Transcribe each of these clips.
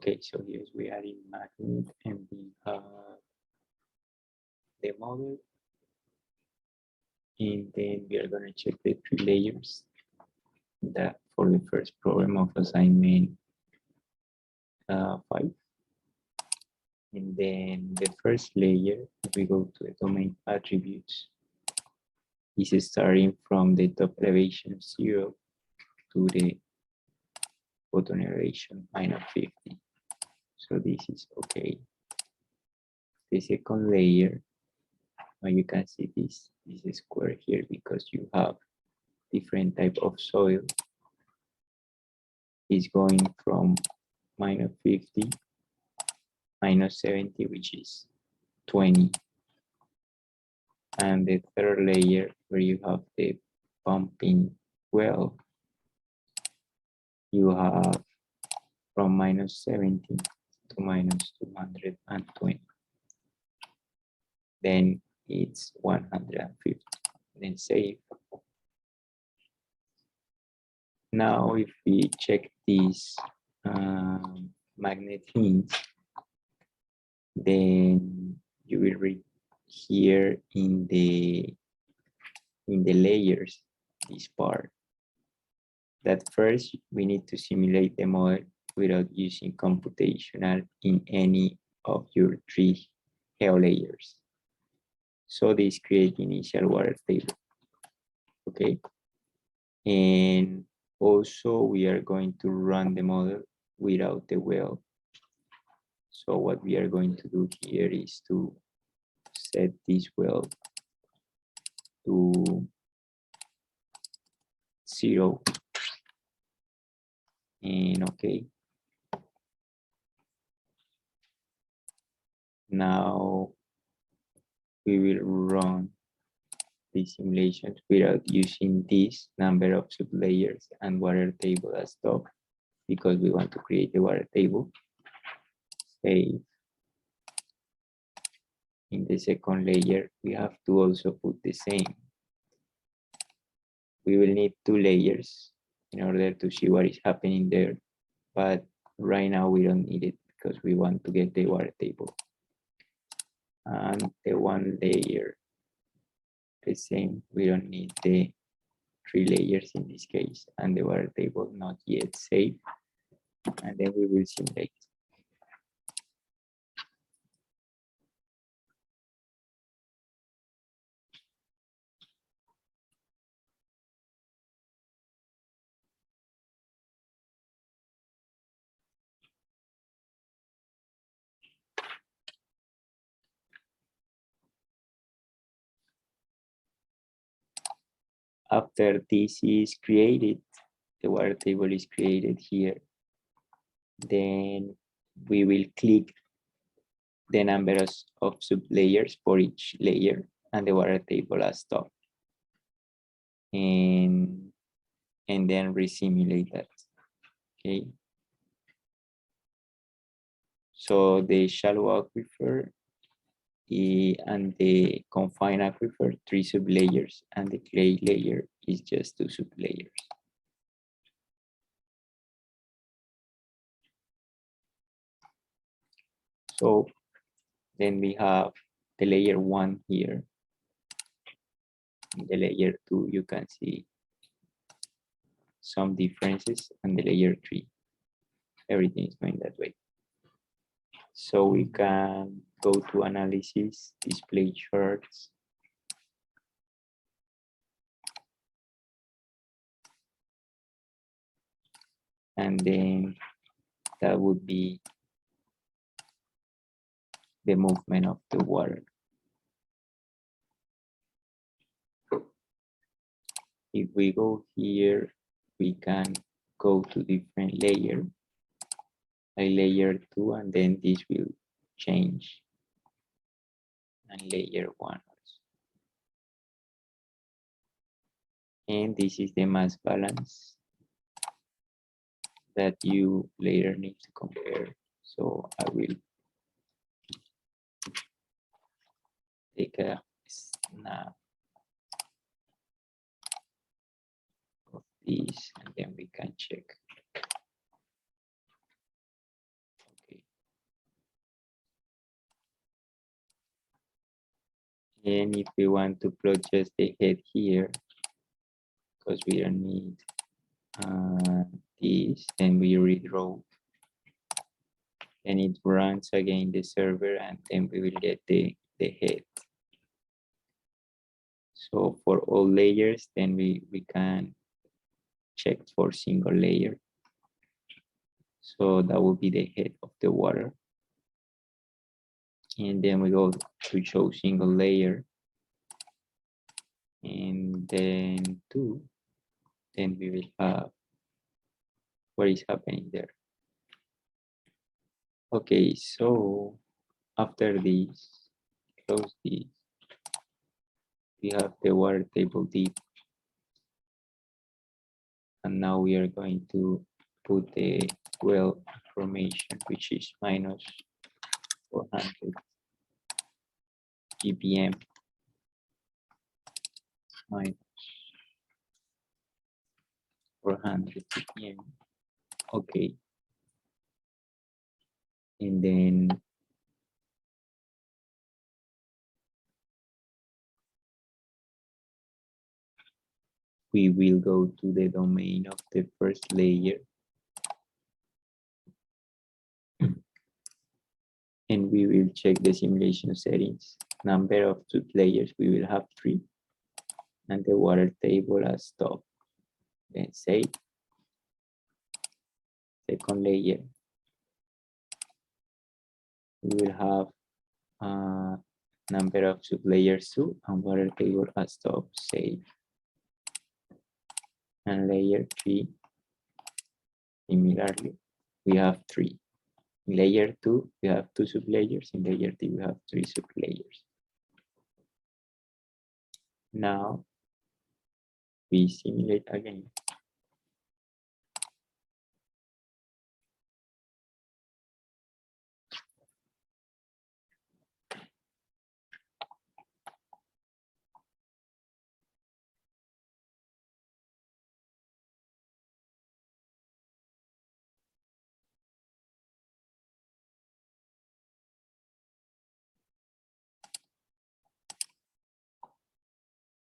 Okay, so here we are in magnet and we have the model, and then we are going to check the 3 layers that for the first problem of assignment 5. And then the first layer, if we go to the domain attributes, is starting from the top elevation 0 to the bottom elevation -50. So this is okay. The second layer, now you can see this square here because you have different type of soil. Is going from -50, -70, which is 20. And the third layer where you have the pumping well, you have from -70 to -220. Then it's 150. Then save. Now, if we check these magnet hints, then you will read here in the layers, this part, that first we need to simulate the model without using computational in any of your 3 geolayers. So this creates initial water table. Okay, and also we are going to run the model without the well. So what we are going to do here is to set this well to 0. And okay. Now we will run the simulations without using this number of sublayers and water table as top, because we want to create a water table. Save. In the second layer, we have to also put the same. We will need 2 layers in order to see what is happening there, but right now we don't need it because we want to get the water table. And the 1 layer, the same, we don't need the 3 layers in this case, and the water table not yet saved. And then we will simulate. After this is created, the water table is created here, then we will click the number of sublayers for each layer and the water table as top. And then resimulate that. Okay. So the shallow aquifer and the confined aquifer, 3 sublayers, and the clay layer is just 2 sublayers. So then we have the layer 1 here. In the layer 2, you can see some differences, and the layer 3, everything is going that way. So we can go to analysis, display charts. And then that would be the movement of the water. If we go here, we can go to different layer, like layer 2, and then this will change, and layer 1 also. And this is the mass balance that you later need to compare. So I will take a snap of this, and then we can check. And if we want to plot just the head here, because we don't need this, then we redraw, and it runs again the server, and then we will get the head. So for all layers, then we can check for single layer. So that will be the head of the water. And then we go to show single layer. And then two, then we will have what is happening there. Okay, so after this, close this, we have the water table deep. And now we are going to put the well information, which is minus 400 ppm, minus 400 ppm. Okay. And then we will go to the domain of the first layer. And we will check the simulation settings. Number of sublayers, we will have 3. And the water table as top. Then save. Second layer. We will have number of sublayers 2 and water table as top. Save. And layer 3. Similarly, we have 3. In layer 2, we have 2 sublayers. In layer 3, we have 3 sublayers. Now, we simulate again.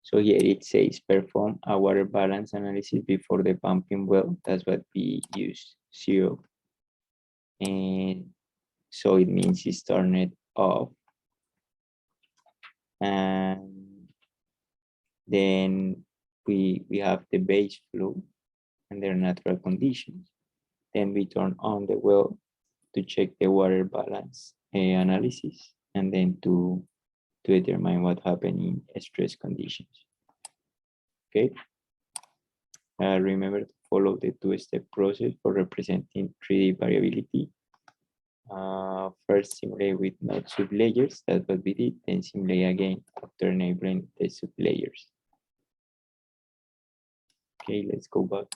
So here it says perform a water balance analysis before the pumping well. That's what we use, 0. And so it means it's turned off. And then we have the base flow under natural conditions. Then we turn on the well to check the water balance analysis, and then to determine what happened in stress conditions. Okay. Remember to follow the 2-step process for representing 3D variability. First simulate with no sublayers, that's what we did, then simulate again after enabling the sublayers. Okay, let's go back.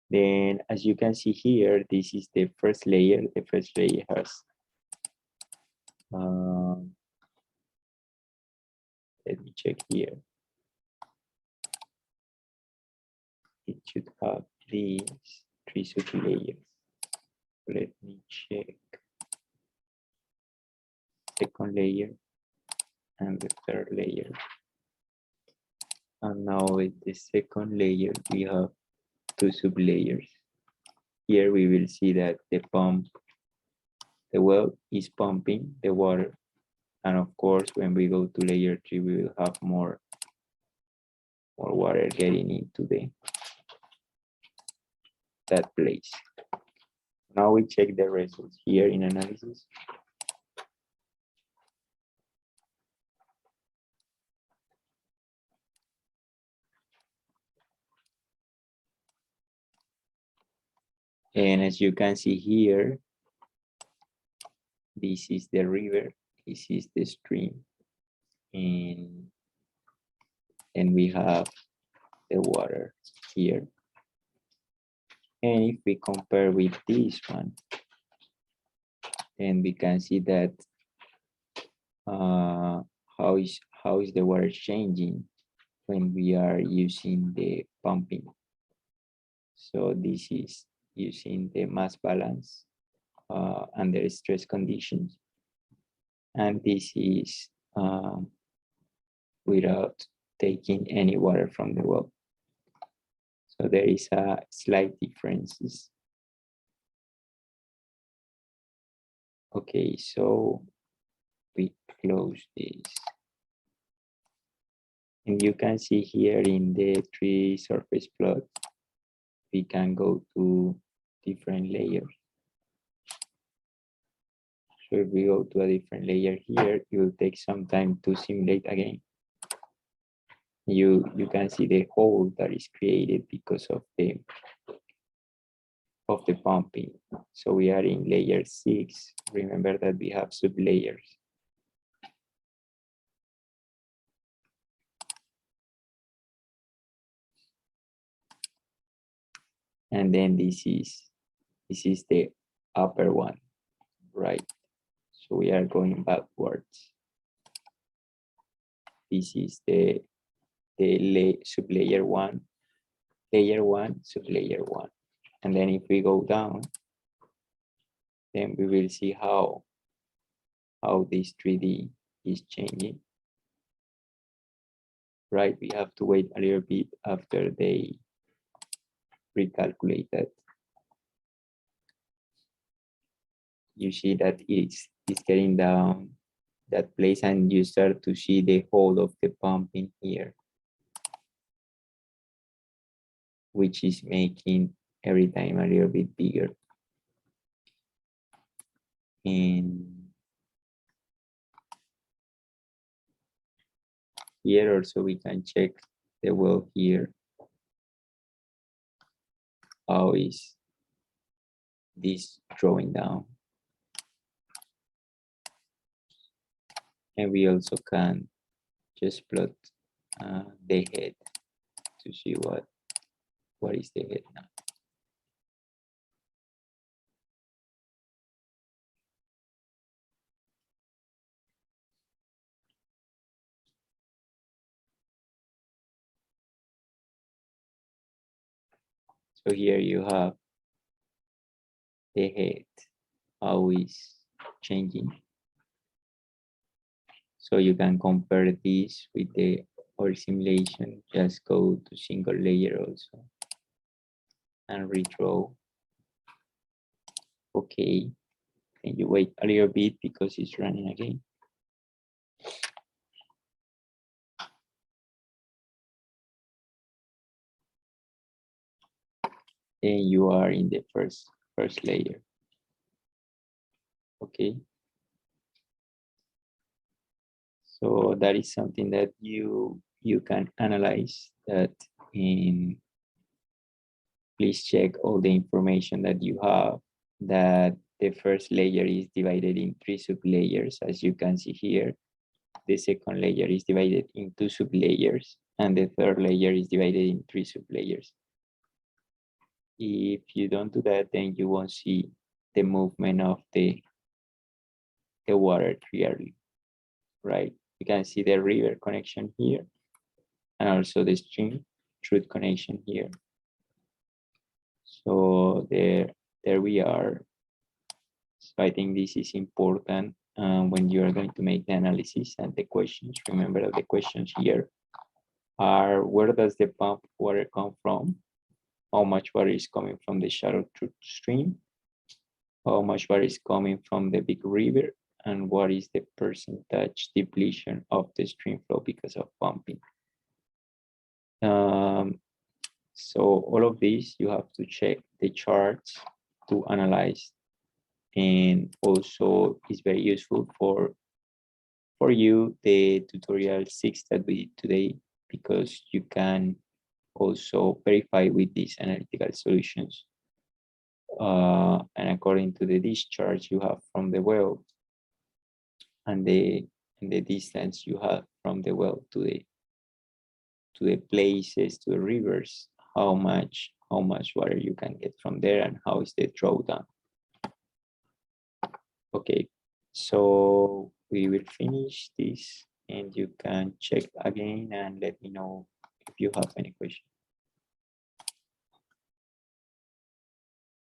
Then as you can see here, this is the first layer. The first layer has let me check here. It should have these 3 sublayers. Let me check. Second layer and the third layer. And now with the second layer, we have 2 sublayers. Here we will see that the well is pumping the water. And of course, when we go to layer 3, we will have more water getting into that place. Now we check the results here in analysis. And as you can see here, this is the river, this is the stream, and we have the water here. And if we compare with this one, then we can see that how is the water changing when we are using the pumping. So this is using the mass balance under stress conditions. And this is without taking any water from the well. So there is a slight differences. Okay, so we close this. And you can see here in the tree surface plot, we can go to different layers. So if we go to a different layer here, it will take some time to simulate again. You can see the hole that is created because of the pumping. So we are in layer 6. Remember that we have sublayers. And then this is the upper one, right? So we are going backwards. This is the sublayer 1, layer 1, sublayer 1. And then if we go down, then we will see how this 3D is changing. Right, we have to wait a little bit after they recalculate that. You see that it's getting down that place, and you start to see the hole of the pump in here, which is making every time a little bit bigger. And here also we can check the well here. How is this drawing down? And we also can just plot the head to see what is the head now. So here you have the head, how is changing. So you can compare this with the other simulation. Just go to single layer also and redraw. Okay, and you wait a little bit because it's running again. And you are in the first layer. Okay. So that is something that you can analyze that in. Please check all the information that you have, that the first layer is divided in 3 sublayers, as you can see here. The second layer is divided in 2 sublayers, and the third layer is divided in 3 sublayers. If you don't do that, then you won't see the movement of the water clearly, right? You can see the river connection here, and also the stream truth connection here. So there we are. So I think this is important when you are going to make the analysis and the questions. Remember that the questions here are: where does the pump water come from? How much water is coming from the shallow truth stream? How much water is coming from the big river? And what is the percentage depletion of the stream flow because of pumping? So all of these, you have to check the charts to analyze, and also it's very useful for you, the tutorial 6 that we did today, because you can also verify with these analytical solutions. And according to the discharge you have from the well, and the distance you have from the well to the places, to the rivers, how much water you can get from there, and how is the drawdown. Okay, so we will finish this, and you can check again and let me know if you have any questions.